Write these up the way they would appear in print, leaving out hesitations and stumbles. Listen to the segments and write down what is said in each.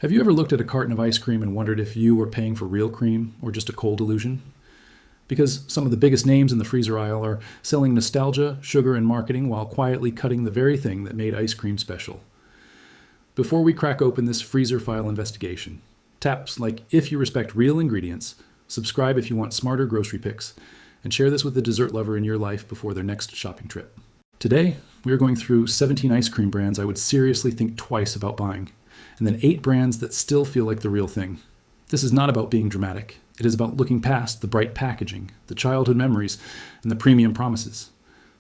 Have you ever looked at a carton of ice cream and wondered if you were paying for real cream or just a cold illusion? Because some of the biggest names in the freezer aisle are selling nostalgia, sugar, and marketing while quietly cutting the very thing that made ice cream special. Before we crack open this freezer file investigation, taps like if you respect real ingredients, subscribe if you want smarter grocery picks, and share this with a dessert lover in your life before their next shopping trip. Today, we are going through 17 ice cream brands I would seriously think twice about buying, and then 8 brands that still feel like the real thing. This is not about being dramatic. It is about looking past the bright packaging, the childhood memories, and the premium promises.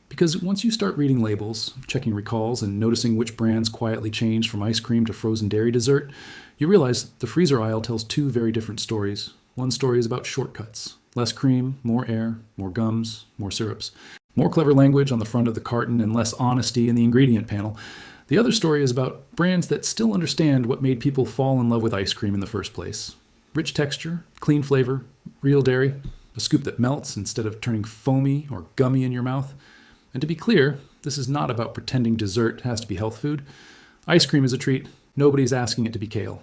Because once you start reading labels, checking recalls, and noticing which brands quietly changed from ice cream to frozen dairy dessert, you realize the freezer aisle tells 2 very different stories. One story is about shortcuts. Less cream, more air, more gums, more syrups. More clever language on the front of the carton and less honesty in the ingredient panel. The other story is about brands that still understand what made people fall in love with ice cream in the first place. Rich texture, clean flavor, real dairy, a scoop that melts instead of turning foamy or gummy in your mouth. And to be clear, this is not about pretending dessert has to be health food. Ice cream is a treat. Nobody's asking it to be kale.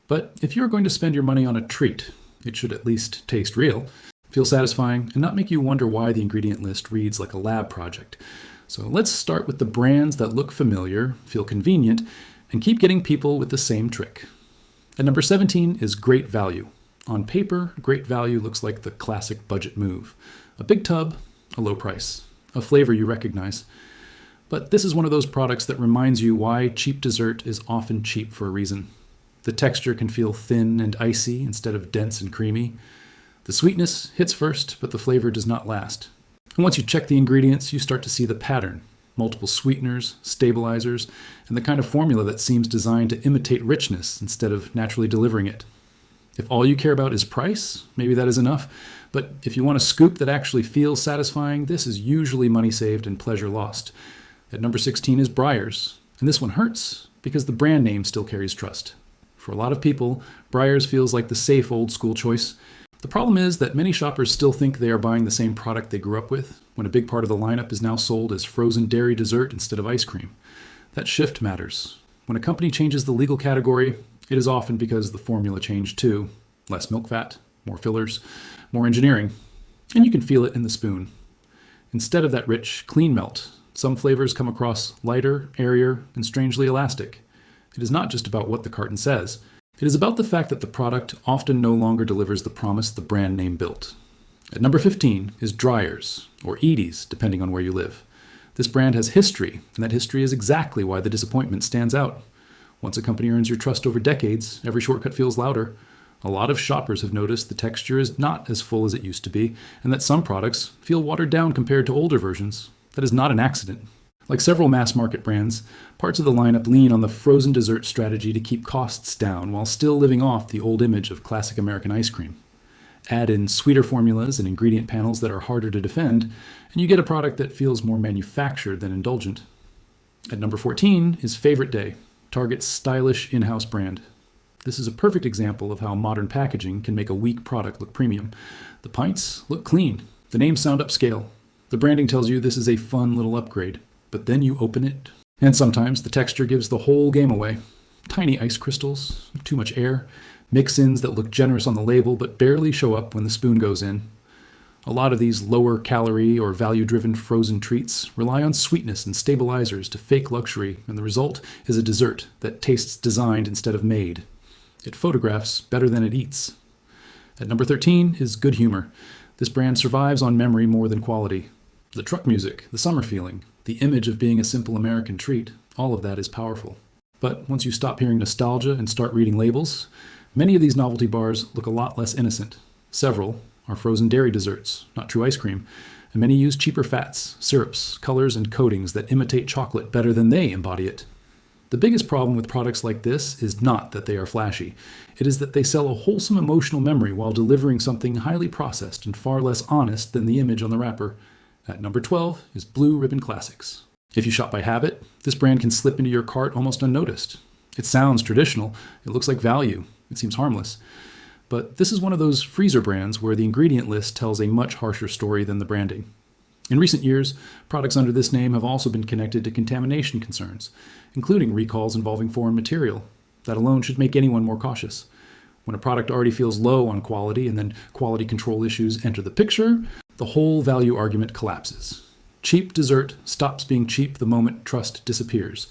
But if you're going to spend your money on a treat, it should at least taste real, feel satisfying, and not make you wonder why the ingredient list reads like a lab project. So let's start with the brands that look familiar, feel convenient, and keep getting people with the same trick. At number 17 is Great Value. On paper, Great Value looks like the classic budget move. A big tub, a low price, a flavor you recognize. But this is one of those products that reminds you why cheap dessert is often cheap for a reason. The texture can feel thin and icy instead of dense and creamy. The sweetness hits first, but the flavor does not last. And once you check the ingredients, you start to see the pattern. Multiple sweeteners, stabilizers, and the kind of formula that seems designed to imitate richness instead of naturally delivering it. If all you care about is price, maybe that is enough. But if you want a scoop that actually feels satisfying, this is usually money saved and pleasure lost. At number 16 is Breyers. And this one hurts because the brand name still carries trust. For a lot of people, Breyers feels like the safe old school choice. The problem is that many shoppers still think they are buying the same product they grew up with, when a big part of the lineup is now sold as frozen dairy dessert instead of ice cream. That shift matters. When a company changes the legal category, it is often because the formula changed too. Less milk fat, more fillers, more engineering. And you can feel it in the spoon. Instead of that rich, clean melt, some flavors come across lighter, airier, and strangely elastic. It is not just about what the carton says. It is about the fact that the product often no longer delivers the promise the brand name built. At number 15 is Dreyer's, or Edie's, depending on where you live. This brand has history, and that history is exactly why the disappointment stands out. Once a company earns your trust over decades, every shortcut feels louder. A lot of shoppers have noticed the texture is not as full as it used to be, and that some products feel watered down compared to older versions. That is not an accident. Like several mass-market brands, parts of the lineup lean on the frozen dessert strategy to keep costs down while still living off the old image of classic American ice cream. Add in sweeter formulas and ingredient panels that are harder to defend, and you get a product that feels more manufactured than indulgent. At number 14 is Favorite Day, Target's stylish in-house brand. This is a perfect example of how modern packaging can make a weak product look premium. The pints look clean. The names sound upscale. The branding tells you this is a fun little upgrade. But then you open it, and sometimes the texture gives the whole game away. Tiny ice crystals, too much air, mix-ins that look generous on the label but barely show up when the spoon goes in. A lot of these lower-calorie or value-driven frozen treats rely on sweetness and stabilizers to fake luxury, and the result is a dessert that tastes designed instead of made. It photographs better than it eats. At number 13 is Good Humor. This brand survives on memory more than quality. The truck music, the summer feeling, the image of being a simple American treat, all of that is powerful. But once you stop hearing nostalgia and start reading labels, many of these novelty bars look a lot less innocent. Several are frozen dairy desserts, not true ice cream, and many use cheaper fats, syrups, colors, and coatings that imitate chocolate better than they embody it. The biggest problem with products like this is not that they are flashy. It is that they sell a wholesome emotional memory while delivering something highly processed and far less honest than the image on the wrapper. At number 12 is Blue Ribbon Classics. If you shop by habit, this brand can slip into your cart almost unnoticed. It sounds traditional, it looks like value, it seems harmless. But this is one of those freezer brands where the ingredient list tells a much harsher story than the branding. In recent years, products under this name have also been connected to contamination concerns, including recalls involving foreign material. That alone should make anyone more cautious. When a product already feels low on quality and then quality control issues enter the picture, the whole value argument collapses. Cheap dessert stops being cheap the moment trust disappears.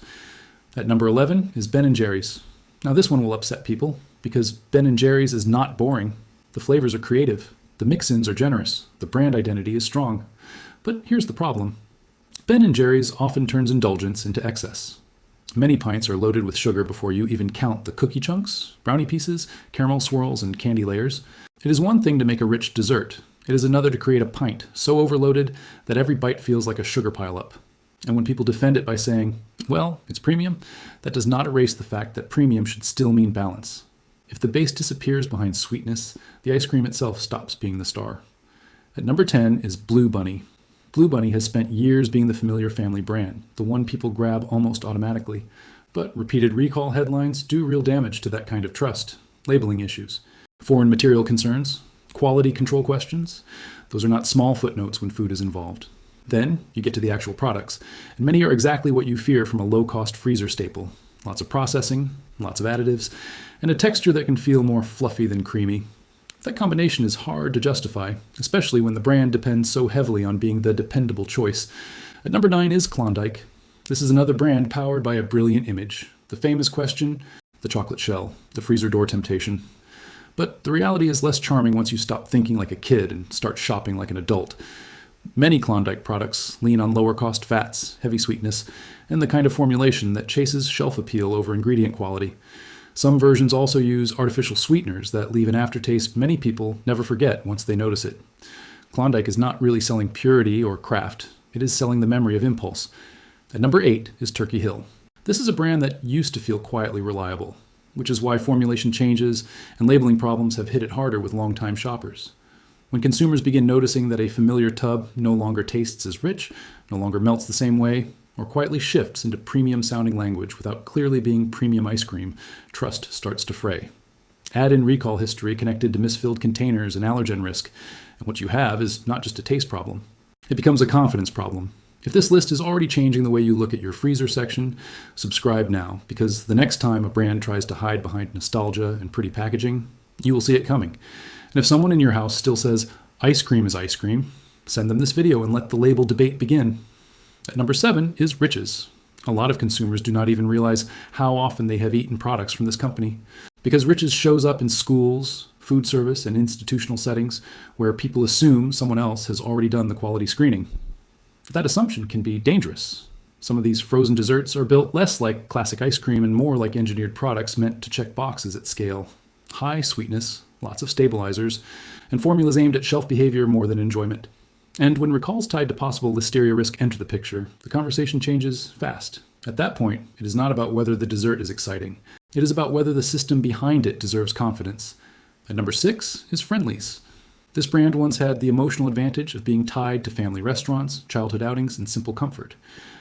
At number 11 is Ben & Jerry's. Now this one will upset people because Ben & Jerry's is not boring. The flavors are creative. The mix-ins are generous. The brand identity is strong. But here's the problem. Ben & Jerry's often turns indulgence into excess. Many pints are loaded with sugar before you even count the cookie chunks, brownie pieces, caramel swirls, and candy layers. It is one thing to make a rich dessert. It is another to create a pint so overloaded that every bite feels like a sugar pileup. And when people defend it by saying, well, it's premium, that does not erase the fact that premium should still mean balance. If the base disappears behind sweetness, the ice cream itself stops being the star. At number 10 is Blue Bunny. Blue Bunny has spent years being the familiar family brand, the one people grab almost automatically. But repeated recall headlines do real damage to that kind of trust. Labeling issues, foreign material concerns, quality control questions. Those are not small footnotes when food is involved. Then you get to the actual products, and many are exactly what you fear from a low-cost freezer staple. Lots of processing, lots of additives, and a texture that can feel more fluffy than creamy. That combination is hard to justify, especially when the brand depends so heavily on being the dependable choice. At number 9 is Klondike. This is another brand powered by a brilliant image. The famous question, the chocolate shell, the freezer door temptation. But the reality is less charming once you stop thinking like a kid and start shopping like an adult. Many Klondike products lean on lower-cost fats, heavy sweetness, and the kind of formulation that chases shelf appeal over ingredient quality. Some versions also use artificial sweeteners that leave an aftertaste many people never forget once they notice it. Klondike is not really selling purity or craft. It is selling the memory of impulse. At number 8 is Turkey Hill. This is a brand that used to feel quietly reliable, which is why formulation changes and labeling problems have hit it harder with longtime shoppers. When consumers begin noticing that a familiar tub no longer tastes as rich, no longer melts the same way, or quietly shifts into premium-sounding language without clearly being premium ice cream, trust starts to fray. Add in recall history connected to misfilled containers and allergen risk, and what you have is not just a taste problem. It becomes a confidence problem. If this list is already changing the way you look at your freezer section, subscribe now, because the next time a brand tries to hide behind nostalgia and pretty packaging, you will see it coming. And if someone in your house still says, ice cream is ice cream, send them this video and let the label debate begin. At number 7 is Riches. A lot of consumers do not even realize how often they have eaten products from this company. Because Riches shows up in schools, food service, and institutional settings where people assume someone else has already done the quality screening. That assumption can be dangerous. Some of these frozen desserts are built less like classic ice cream and more like engineered products meant to check boxes at scale. High sweetness, lots of stabilizers, and formulas aimed at shelf behavior more than enjoyment. And when recalls tied to possible listeria risk enter the picture, the conversation changes fast. At that point, it is not about whether the dessert is exciting. It is about whether the system behind it deserves confidence. At number 6 is Friendly's. This brand once had the emotional advantage of being tied to family restaurants, childhood outings, and simple comfort.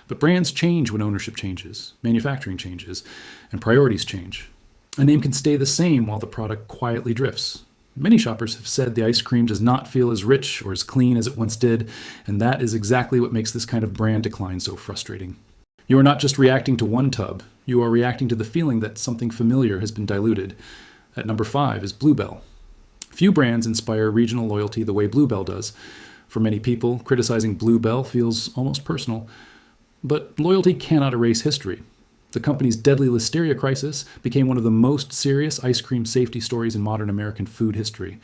But brands change when ownership changes, manufacturing changes, and priorities change. A name can stay the same while the product quietly drifts. Many shoppers have said the ice cream does not feel as rich or as clean as it once did, and that is exactly what makes this kind of brand decline so frustrating. You are not just reacting to one tub, you are reacting to the feeling that something familiar has been diluted. At number 5 is Bluebell. Few brands inspire regional loyalty the way Bluebell does. For many people, criticizing Bluebell feels almost personal. But loyalty cannot erase history. The company's deadly listeria crisis became one of the most serious ice cream safety stories in modern American food history.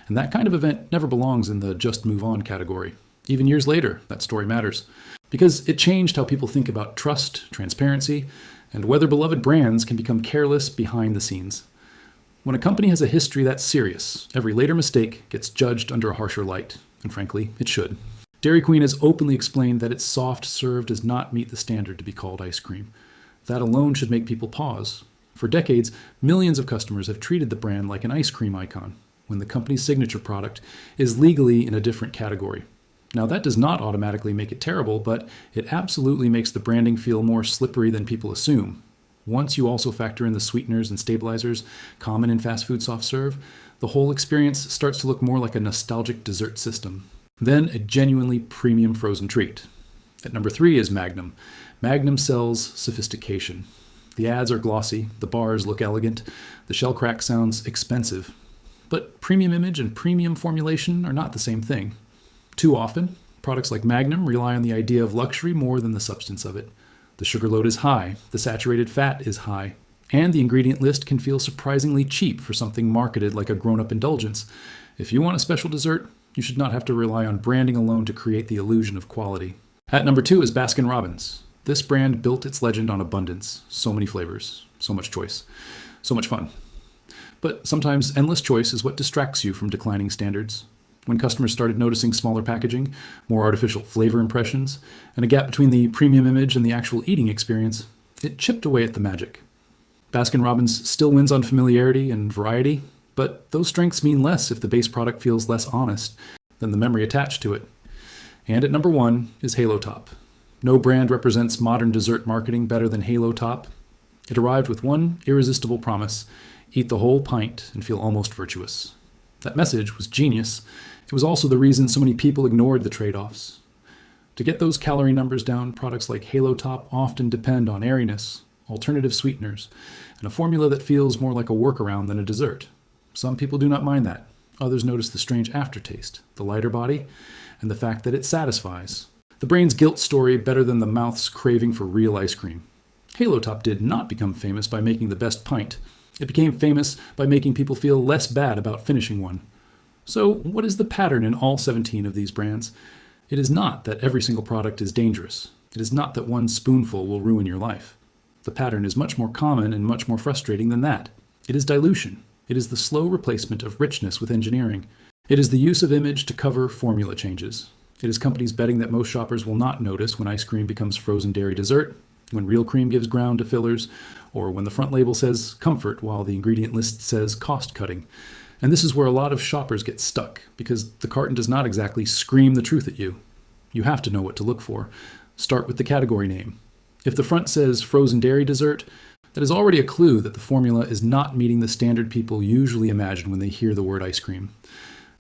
And that kind of event never belongs in the just move on category. Even years later, that story matters. Because it changed how people think about trust, transparency, and whether beloved brands can become careless behind the scenes. When a company has a history that's serious, every later mistake gets judged under a harsher light. And frankly, it should. Dairy Queen has openly explained that its soft serve does not meet the standard to be called ice cream. That alone should make people pause. For decades, millions of customers have treated the brand like an ice cream icon, when the company's signature product is legally in a different category. Now, that does not automatically make it terrible, but it absolutely makes the branding feel more slippery than people assume. Once you also factor in the sweeteners and stabilizers common in fast food soft serve, the whole experience starts to look more like a nostalgic dessert system. Then a genuinely premium frozen treat. At number 3 is Magnum. Magnum sells sophistication. The ads are glossy, the bars look elegant, the shell crack sounds expensive. But premium image and premium formulation are not the same thing. Too often, products like Magnum rely on the idea of luxury more than the substance of it. The sugar load is high, the saturated fat is high, and the ingredient list can feel surprisingly cheap for something marketed like a grown-up indulgence. If you want a special dessert, you should not have to rely on branding alone to create the illusion of quality. At number 2 is Baskin-Robbins. This brand built its legend on abundance. So many flavors, so much choice, so much fun. But sometimes endless choice is what distracts you from declining standards. When customers started noticing smaller packaging, more artificial flavor impressions, and a gap between the premium image and the actual eating experience, it chipped away at the magic. Baskin-Robbins still wins on familiarity and variety, but those strengths mean less if the base product feels less honest than the memory attached to it. And at number 1 is Halo Top. No brand represents modern dessert marketing better than Halo Top. It arrived with one irresistible promise: eat the whole pint and feel almost virtuous. That message was genius. It was also the reason so many people ignored the trade-offs. To get those calorie numbers down, products like Halo Top often depend on airiness, alternative sweeteners, and a formula that feels more like a workaround than a dessert. Some people do not mind that. Others notice the strange aftertaste, the lighter body, and the fact that it satisfies. The brain's guilt story better than the mouth's craving for real ice cream. Halo Top did not become famous by making the best pint. It became famous by making people feel less bad about finishing one. So what is the pattern in all 17 of these brands? It is not that every single product is dangerous. It is not that one spoonful will ruin your life. The pattern is much more common and much more frustrating than that. It is dilution. It is the slow replacement of richness with engineering. It is the use of image to cover formula changes. It is companies betting that most shoppers will not notice when ice cream becomes frozen dairy dessert, when real cream gives ground to fillers, or when the front label says comfort while the ingredient list says cost cutting. And this is where a lot of shoppers get stuck, because the carton does not exactly scream the truth at you. You have to know what to look for. Start with the category name. If the front says frozen dairy dessert, that is already a clue that the formula is not meeting the standard people usually imagine when they hear the word ice cream.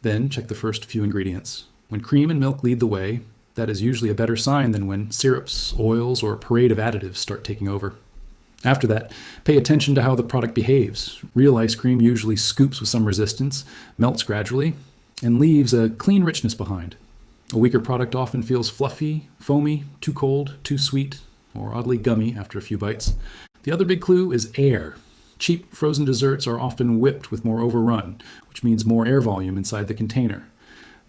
Then check the first few ingredients. When cream and milk lead the way, that is usually a better sign than when syrups, oils, or a parade of additives start taking over. After that, pay attention to how the product behaves. Real ice cream usually scoops with some resistance, melts gradually, and leaves a clean richness behind. A weaker product often feels fluffy, foamy, too cold, too sweet, or oddly gummy after a few bites. The other big clue is air. Cheap frozen desserts are often whipped with more overrun, which means more air volume inside the container.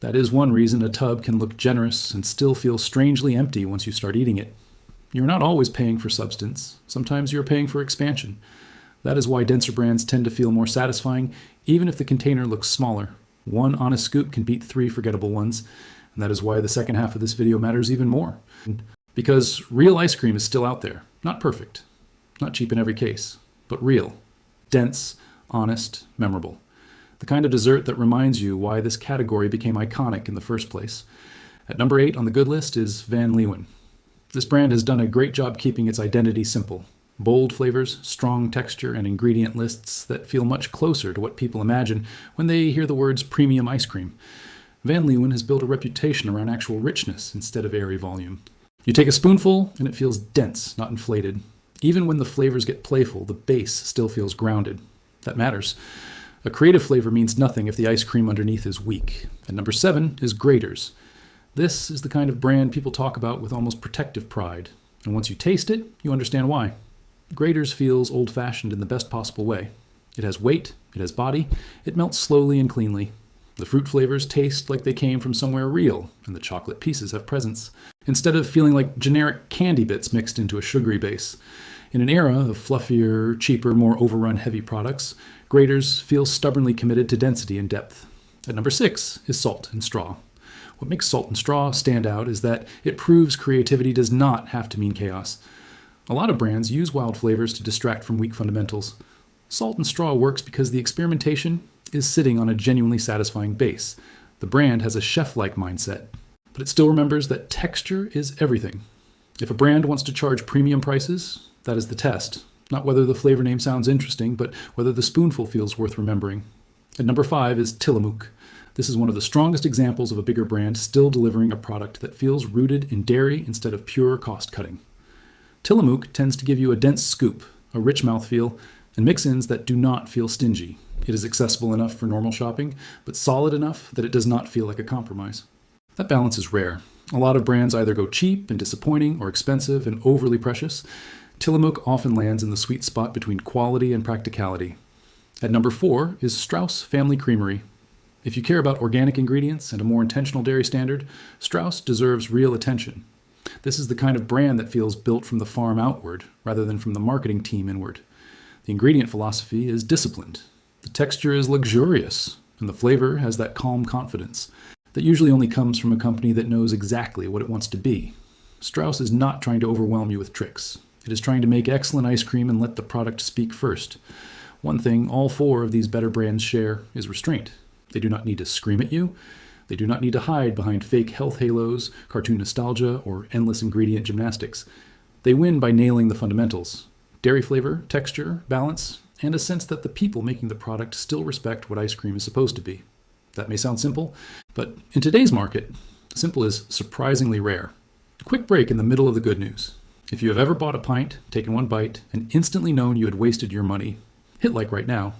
That is one reason a tub can look generous and still feel strangely empty once you start eating it. You're not always paying for substance. Sometimes you're paying for expansion. That is why denser brands tend to feel more satisfying, even if the container looks smaller. One honest scoop can beat 3 forgettable ones, and that is why the second half of this video matters even more. Because real ice cream is still out there. Not perfect, not cheap in every case, but real, dense, honest, memorable. The kind of dessert that reminds you why this category became iconic in the first place. At number 8 on the good list is Van Leeuwen. This brand has done a great job keeping its identity simple. Bold flavors, strong texture, and ingredient lists that feel much closer to what people imagine when they hear the words premium ice cream. Van Leeuwen has built a reputation around actual richness instead of airy volume. You take a spoonful and it feels dense, not inflated. Even when the flavors get playful, the base still feels grounded. That matters. A creative flavor means nothing if the ice cream underneath is weak. And number 7 is Graeters. This is the kind of brand people talk about with almost protective pride. And once you taste it, you understand why. Graeters feels old-fashioned in the best possible way. It has weight, it has body, it melts slowly and cleanly. The fruit flavors taste like they came from somewhere real, and the chocolate pieces have presence, instead of feeling like generic candy bits mixed into a sugary base. In an era of fluffier, cheaper, more overrun heavy products, Graeters feels stubbornly committed to density and depth. At number 6 is Salt and Straw. What makes Salt and Straw stand out is that it proves creativity does not have to mean chaos. A lot of brands use wild flavors to distract from weak fundamentals. Salt and Straw works because the experimentation is sitting on a genuinely satisfying base. The brand has a chef-like mindset, but it still remembers that texture is everything. If a brand wants to charge premium prices, that is the test. Not whether the flavor name sounds interesting, but whether the spoonful feels worth remembering. At number 5 is Tillamook. This is one of the strongest examples of a bigger brand still delivering a product that feels rooted in dairy instead of pure cost-cutting. Tillamook tends to give you a dense scoop, a rich mouthfeel, and mix-ins that do not feel stingy. It is accessible enough for normal shopping, but solid enough that it does not feel like a compromise. That balance is rare. A lot of brands either go cheap and disappointing or expensive and overly precious. Tillamook often lands in the sweet spot between quality and practicality. At number 4 is Strauss Family Creamery. If you care about organic ingredients and a more intentional dairy standard, Strauss deserves real attention. This is the kind of brand that feels built from the farm outward rather than from the marketing team inward. The ingredient philosophy is disciplined. The texture is luxurious, and the flavor has that calm confidence that usually only comes from a company that knows exactly what it wants to be. Strauss is not trying to overwhelm you with tricks. It is trying to make excellent ice cream and let the product speak first. One thing all 4 of these better brands share is restraint. They do not need to scream at you. They do not need to hide behind fake health halos, cartoon nostalgia, or endless ingredient gymnastics. They win by nailing the fundamentals: dairy flavor, texture, balance, and a sense that the people making the product still respect what ice cream is supposed to be. That may sound simple, but in today's market, simple is surprisingly rare. A quick break in the middle of the good news. If you have ever bought a pint, taken one bite, and instantly known you had wasted your money, hit like right now.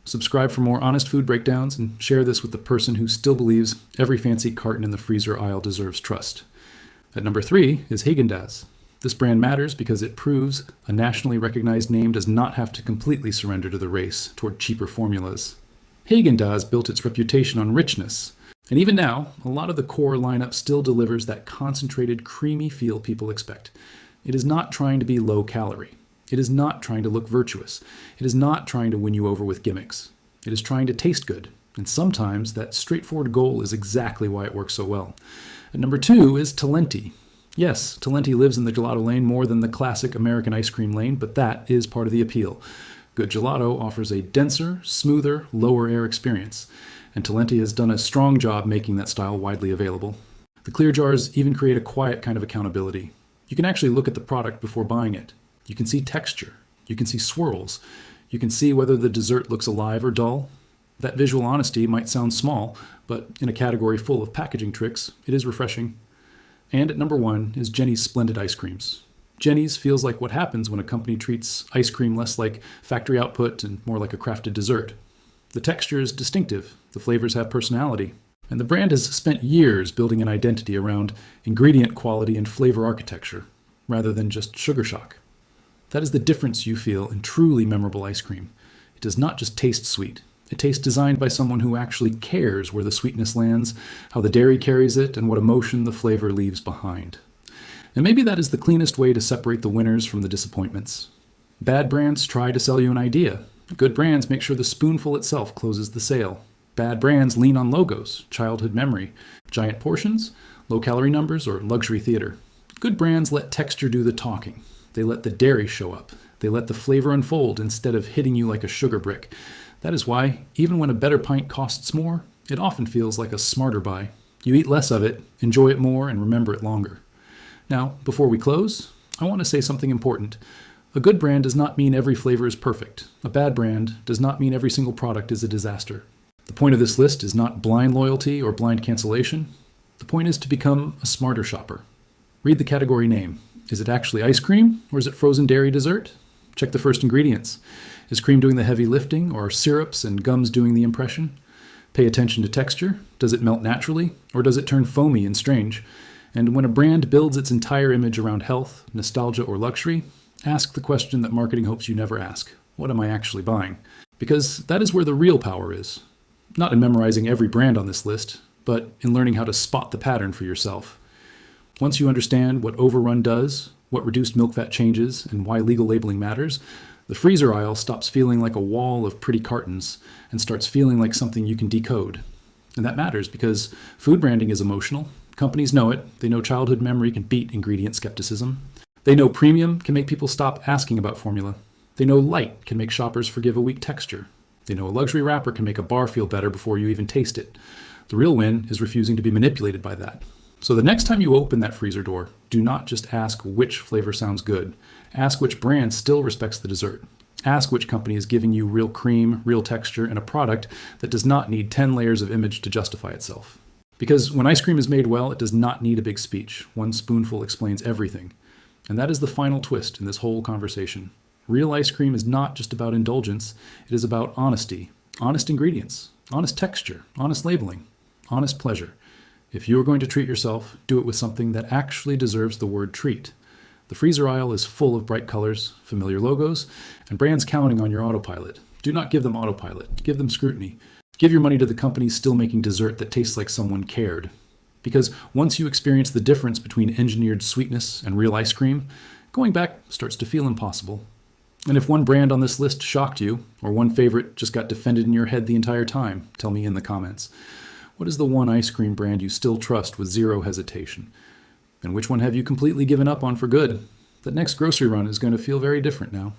Subscribe for more honest food breakdowns and share this with the person who still believes every fancy carton in the freezer aisle deserves trust. At number 3 is Haagen. This brand matters because it proves a nationally recognized name does not have to completely surrender to the race toward cheaper formulas. Haagen built its reputation on richness, and even now, a lot of the core lineup still delivers that concentrated, creamy feel people expect. It is not trying to be low calorie. It is not trying to look virtuous. It is not trying to win you over with gimmicks. It is trying to taste good, and sometimes that straightforward goal is exactly why it works so well. At number 2 is Talenti. Yes, Talenti lives in the gelato lane more than the classic American ice cream lane, but that is part of the appeal. Good gelato offers a denser, smoother, lower air experience, and Talenti has done a strong job making that style widely available. The clear jars even create a quiet kind of accountability. You can actually look at the product before buying it. You can see texture. You can see swirls. You can see whether the dessert looks alive or dull. That visual honesty might sound small, but in a category full of packaging tricks, it is refreshing. And at number 1 is Jenis Splendid Ice Creams. Jenis feels like what happens when a company treats ice cream less like factory output and more like a crafted dessert. The texture is distinctive, the flavors have personality, and the brand has spent years building an identity around ingredient quality and flavor architecture, rather than just sugar shock. That is the difference you feel in truly memorable ice cream. It does not just taste sweet. It tastes designed by someone who actually cares where the sweetness lands, how the dairy carries it, and what emotion the flavor leaves behind. And maybe that is the cleanest way to separate the winners from the disappointments. Bad brands try to sell you an idea. Good brands make sure the spoonful itself closes the sale. Bad brands lean on logos, childhood memory, giant portions, low-calorie numbers, or luxury theater. Good brands let texture do the talking. They let the dairy show up. They let the flavor unfold instead of hitting you like a sugar brick. That is why, even when a better pint costs more, it often feels like a smarter buy. You eat less of it, enjoy it more, and remember it longer. Now, before we close, I want to say something important. A good brand does not mean every flavor is perfect. A bad brand does not mean every single product is a disaster. The point of this list is not blind loyalty or blind cancellation. The point is to become a smarter shopper. Read the category name. Is it actually ice cream, or is it frozen dairy dessert? Check the first ingredients. Is cream doing the heavy lifting, or are syrups and gums doing the impression? Pay attention to texture. Does it melt naturally, or does it turn foamy and strange? And when a brand builds its entire image around health, nostalgia, or luxury, ask the question that marketing hopes you never ask. What am I actually buying? Because that is where the real power is. Not in memorizing every brand on this list, but in learning how to spot the pattern for yourself. Once you understand what overrun does, what reduced milk fat changes, and why legal labeling matters, the freezer aisle stops feeling like a wall of pretty cartons and starts feeling like something you can decode. And that matters because food branding is emotional. Companies know it. They know childhood memory can beat ingredient skepticism. They know premium can make people stop asking about formula. They know light can make shoppers forgive a weak texture. They know a luxury wrapper can make a bar feel better before you even taste it. The real win is refusing to be manipulated by that. So the next time you open that freezer door, do not just ask which flavor sounds good. Ask which brand still respects the dessert. Ask which company is giving you real cream, real texture, and a product that does not need 10 layers of image to justify itself. Because when ice cream is made well, it does not need a big speech. One spoonful explains everything. And that is the final twist in this whole conversation. Real ice cream is not just about indulgence, it is about honesty, honest ingredients, honest texture, honest labeling, honest pleasure. If you are going to treat yourself, do it with something that actually deserves the word treat. The freezer aisle is full of bright colors, familiar logos, and brands counting on your autopilot. Do not give them autopilot. Give them scrutiny. Give your money to the companies still making dessert that tastes like someone cared. Because once you experience the difference between engineered sweetness and real ice cream, going back starts to feel impossible. And if one brand on this list shocked you, or one favorite just got defended in your head the entire time, tell me in the comments. What is the one ice cream brand you still trust with zero hesitation? And which one have you completely given up on for good? That next grocery run is going to feel very different now.